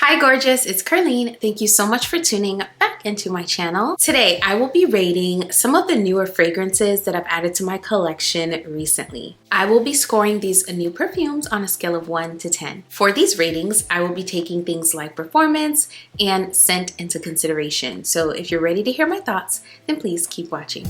Hi gorgeous, it's Ker-leen. Thank you so much for tuning back into my channel. Today I will be rating some of the newer fragrances that I've added to my collection recently. I will be scoring these new perfumes on a scale of 1 to 10. For these ratings, I will be taking things like performance and scent into consideration. So if you're ready to hear my thoughts, then please keep watching.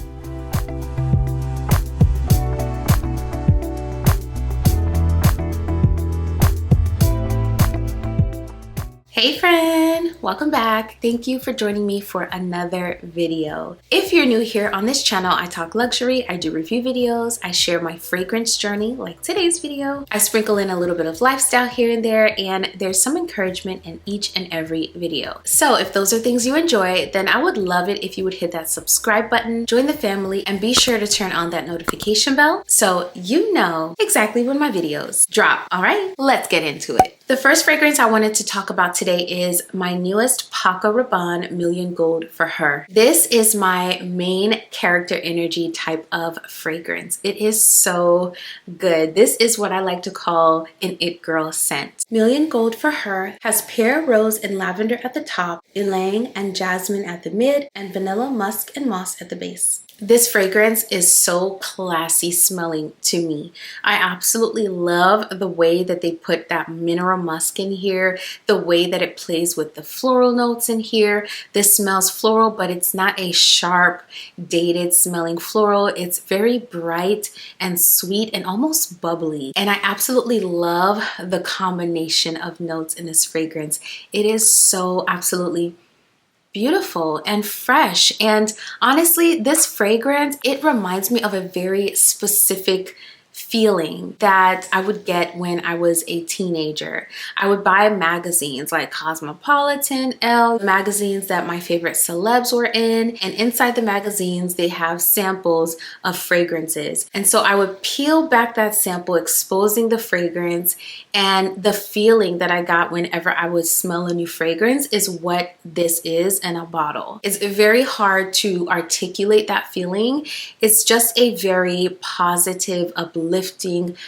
Hey friend, welcome back. Thank you for joining me for another video. If you're new here on this channel, I talk luxury, I do review videos, I share my fragrance journey like today's video. I sprinkle in a little bit of lifestyle here and there, and there's some encouragement in each and every video. So if those are things you enjoy, then I would love it if you would hit that subscribe button, join the family, and be sure to turn on that notification bell so you know exactly when my videos drop. All right, let's get into it. The first fragrance I wanted to talk about today is my newest Paco Rabanne Million Gold for Her. This is my main character energy type of fragrance. It is so good. This is what I like to call an it girl scent. Million Gold for Her has pear, rose, and lavender at the top, ylang and jasmine at the mid, and vanilla, musk, and moss at the base. This fragrance is so classy smelling to me. I absolutely love the way that they put that mineral musk in here, the way that it plays with the floral notes in here. This smells floral, but it's not a sharp, dated smelling floral. It's very bright and sweet and almost bubbly. And I absolutely love the combination of notes in this fragrance. It is so absolutely beautiful and fresh. And honestly, this fragrance, it reminds me of a very specific feeling that I would get when I was a teenager. I would buy magazines like Cosmopolitan, Elle, magazines that my favorite celebs were in, and inside the magazines they have samples of fragrances. And so I would peel back that sample, exposing the fragrance, and the feeling that I got whenever I would smell a new fragrance is what this is in a bottle. It's very hard to articulate that feeling. It's just a very positive, uplifting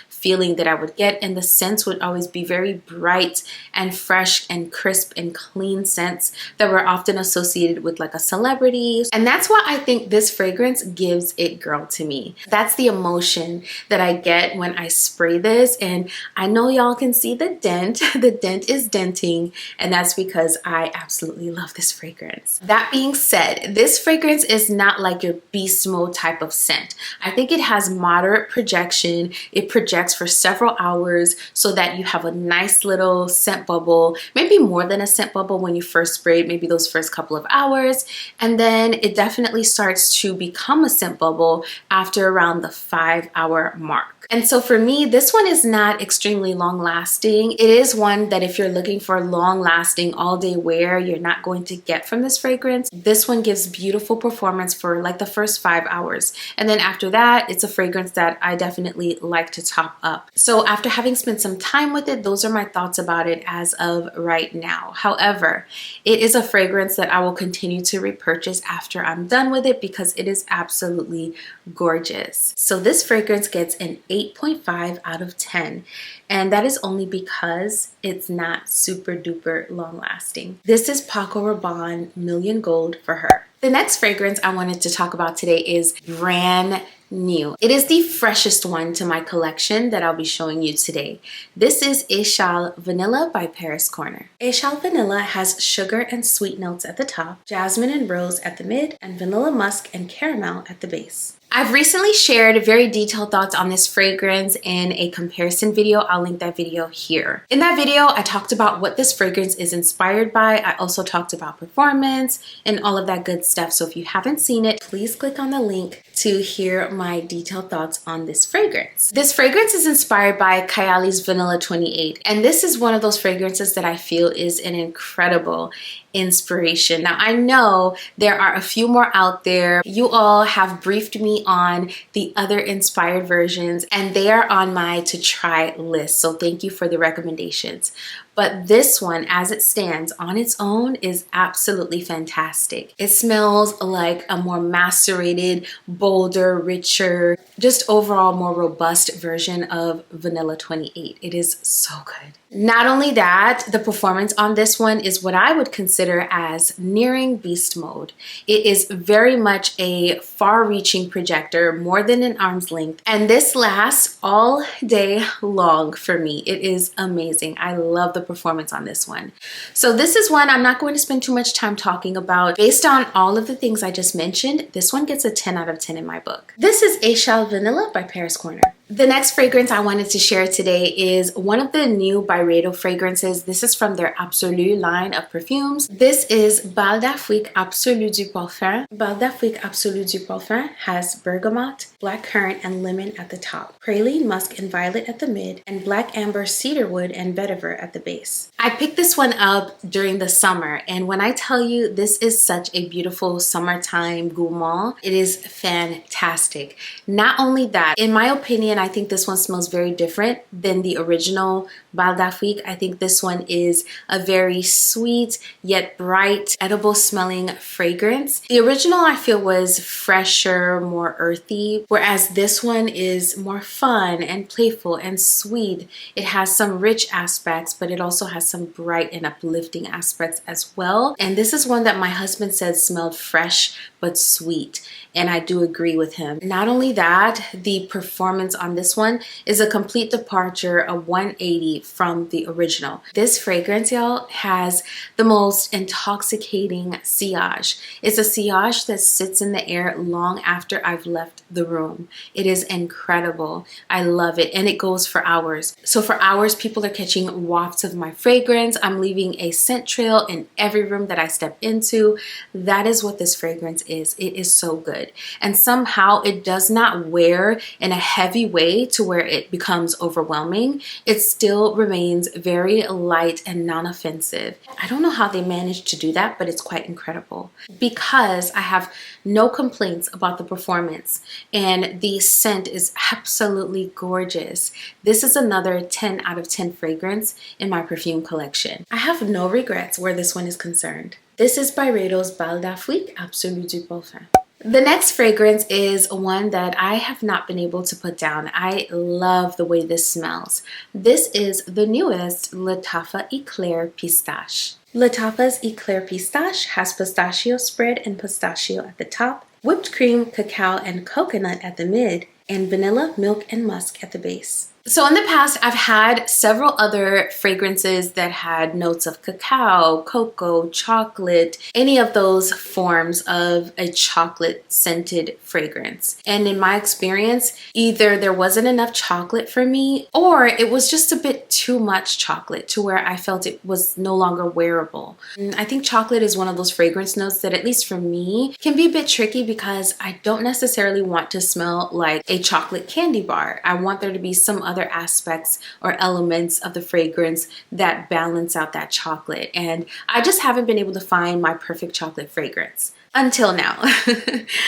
feeling that I would get, and the scents would always be very bright and fresh and crisp and clean scents that were often associated with like a celebrity. And that's why I think this fragrance gives it girl to me. That's the emotion that I get when I spray this, and I know y'all can see the dent. The dent is denting, and that's because I absolutely love this fragrance. That being said, this fragrance is not like your beast mode type of scent. I think it has moderate projection. It projects for several hours so that you have a nice little scent bubble, maybe more than a scent bubble when you first spray it, maybe those first couple of hours. And then it definitely starts to become a scent bubble after around the 5-hour mark. And so for me, this one is not extremely long lasting. It is one that if you're looking for long lasting all day wear, you're not going to get from this fragrance. This one gives beautiful performance for like the first 5 hours. And then after that, it's a fragrance that I definitely like to top up. So after having spent some time with it, those are my thoughts about it as of right now. However, it is a fragrance that I will continue to repurchase after I'm done with it because it is absolutely gorgeous. So this fragrance gets an 8.5 out of 10, and that is only because it's not super duper long lasting. This is Paco Rabanne Million Gold for Her. The next fragrance I wanted to talk about today is brand new. It is the freshest one to my collection that I'll be showing you today. This is Eshal Vanilla by Paris Corner. Eshal Vanilla has sugar and sweet notes at the top, jasmine and rose at the mid, and vanilla musk and caramel at the base. I've recently shared very detailed thoughts on this fragrance in a comparison video. I'll link that video here. In that video, I talked about what this fragrance is inspired by. I also talked about performance and all of that good stuff. So if you haven't seen it, please click on the link to hear my detailed thoughts on this fragrance. This fragrance is inspired by Kayali's Vanilla 28. And this is one of those fragrances that I feel is an incredible inspiration. Now, I know there are a few more out there. You all have briefed me on the other inspired versions, and they are on my to try list. So thank you for the recommendations. but this one as it stands on its own is absolutely fantastic. It smells like a more macerated, bolder, richer, just overall more robust version of Vanilla 28. It is so good. Not only that, the performance on this one is what I would consider as nearing beast mode. It is very much a far-reaching projector, more than an arm's length, and this lasts all day long for me. It is amazing. I love the performance on this one. So this is one I'm not going to spend too much time talking about. Based on all of the things I just mentioned, this one gets a 10 out of 10 in my book. This is Eshal Vanilla by Paris Corner. The next fragrance I wanted to share today is one of the new Byredo fragrances. This is from their Absolu line of perfumes. This is Bal d'Afrique Absolu du Parfum. Bal d'Afrique Absolu du Parfum has bergamot, black currant, and lemon at the top, praline, musk, and violet at the mid, and black amber, cedarwood, and vetiver at the base. I picked this one up during the summer, and when I tell you this is such a beautiful summertime gourmand, it is fantastic. Not only that, in my opinion, I think this one smells very different than the original Bal d'Afrique. I think this one is a very sweet yet bright, edible smelling fragrance. The original I feel was fresher, more earthy, whereas this one is more fun and playful and sweet. It has some rich aspects, but it also has some bright and uplifting aspects as well. And this is one that my husband said smelled fresh but sweet, and I do agree with him. Not only that, the performance on this one is a complete departure, a 180 from the original. This fragrance, y'all, has the most intoxicating sillage. It's a sillage that sits in the air long after I've left the room. It is incredible. I love it, and it goes for hours. So for hours, people are catching wafts of my fragrance. I'm leaving a scent trail in every room that I step into. That is what this fragrance is. It is so good. And somehow it does not wear in a heavy way to where it becomes overwhelming. It still remains very light and non-offensive. I don't know how they managed to do that, but it's quite incredible because I have no complaints about the performance and the scent is absolutely gorgeous. This is another 10 out of 10 fragrance in my perfume collection. I have no regrets where this one is concerned. This is Byredo's Bal d'Afrique Absolu du Parfum. The next fragrance is one that I have not been able to put down. I love the way this smells. This is the newest Lattafa Eclair Pistache. Lattafa's Eclair Pistache has pistachio spread and pistachio at the top, whipped cream, cacao, and coconut at the mid, and vanilla, milk, and musk at the base. So in the past, I've had several other fragrances that had notes of cacao, cocoa, chocolate, any of those forms of a chocolate scented fragrance. And in my experience, either there wasn't enough chocolate for me or it was just a bit too much chocolate to where I felt it was no longer wearable. And I think chocolate is one of those fragrance notes that, at least for me, can be a bit tricky because I don't necessarily want to smell like a chocolate candy bar. I want there to be some other aspects or elements of the fragrance that balance out that chocolate, and I just haven't been able to find my perfect chocolate fragrance until now.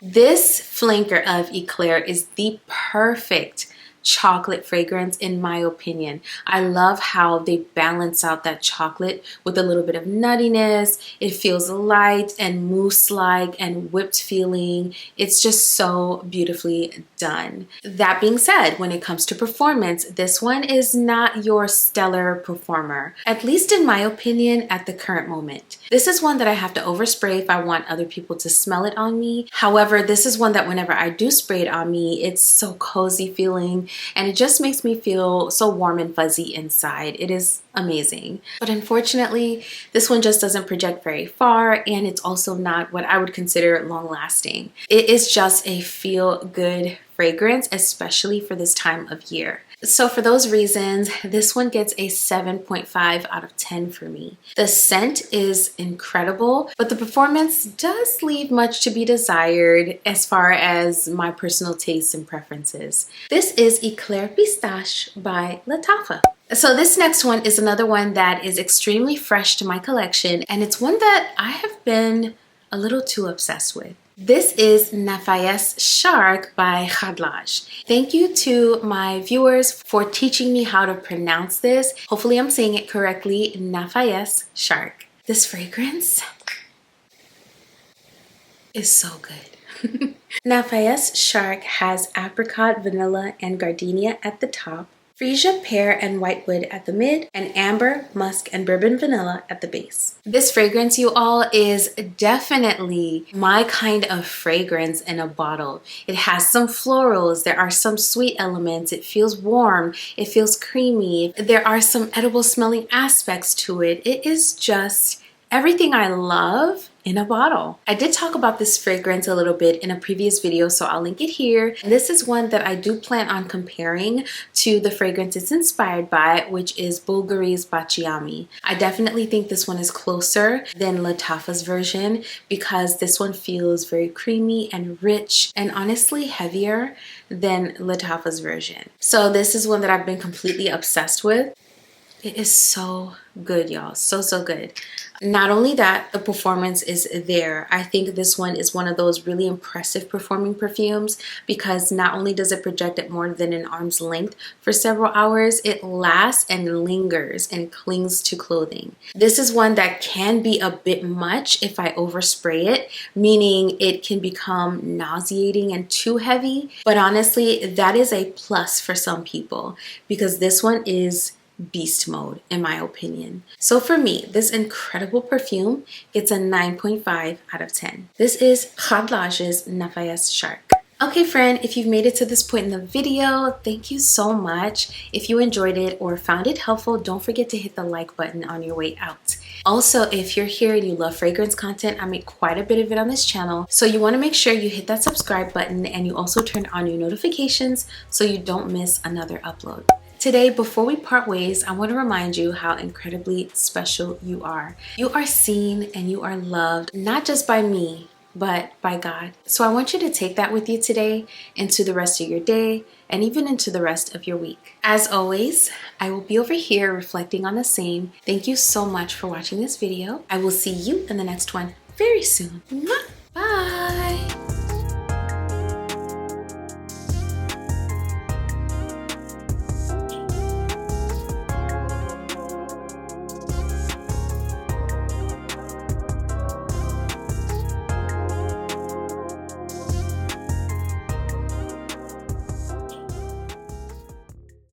This flanker of Eclair is the perfect chocolate fragrance in my opinion. I love how they balance out that chocolate with a little bit of nuttiness. It feels light and mousse-like and whipped feeling. It's just so beautifully done. That being said, when it comes to performance, this one is not your stellar performer, at least in my opinion at the current moment. This is one that I have to overspray if I want other people to smell it on me. However, this is one that whenever I do spray it on me, it's so cozy feeling and it just makes me feel so warm and fuzzy inside. It is amazing. But unfortunately, this one just doesn't project very far, and it's also not what I would consider long lasting. It is just a feel good fragrance, especially for this time of year. So for those reasons, this one gets a 7.5 out of 10 for me. The scent is incredible, but the performance does leave much to be desired as far as my personal tastes and preferences. This is Eclair Pistache by Lattafa. So this next one is another one that is extremely fresh to my collection, and it's one that I have been a little too obsessed with. This is Nafais Shark by Khadlaj. Thank you to my viewers for teaching me how to pronounce this. Hopefully I'm saying it correctly, Nafais Shark. This fragrance is so good. Nafais Shark has apricot, vanilla, and gardenia at the top, freesia, pear, and whitewood at the mid, and amber, musk, and bourbon vanilla at the base. This fragrance, you all, is definitely my kind of fragrance in a bottle. It has some florals, there are some sweet elements, it feels warm, it feels creamy, there are some edible smelling aspects to it. It is just everything I love in a bottle. I did talk about this fragrance a little bit in a previous video, so I'll link it here. And this is one that I do plan on comparing to the fragrance it's inspired by, which is Bulgari's Baciami. I definitely think this one is closer than Lattafa's version because this one feels very creamy and rich and honestly heavier than Lattafa's version. So this is one that I've been completely obsessed with. It is so good, y'all. So good. Not only that, the performance is there. I think this one is one of those really impressive performing perfumes because not only does it project at more than an arm's length for several hours, it lasts and lingers and clings to clothing. This is one that can be a bit much if I overspray it, meaning it can become nauseating and too heavy. But honestly, that is a plus for some people because this one is beast mode in my opinion. So for me, this incredible perfume gets a 9.5 out of 10. This is Khadlaj's Nafais Shark. Okay friend, if you've made it to this point in the video, thank you so much. If you enjoyed it or found it helpful, don't forget to hit the like button on your way out. Also, if you're here and you love fragrance content, I make quite a bit of it on this channel. So you want to make sure you hit that subscribe button and you also turn on your notifications so you don't miss another upload. Today, before we part ways, I want to remind you how incredibly special you are. You are seen and you are loved, not just by me, but by God. So I want you to take that with you today into the rest of your day and even into the rest of your week. As always, I will be over here reflecting on the same. Thank you so much for watching this video. I will see you in the next one very soon. Bye.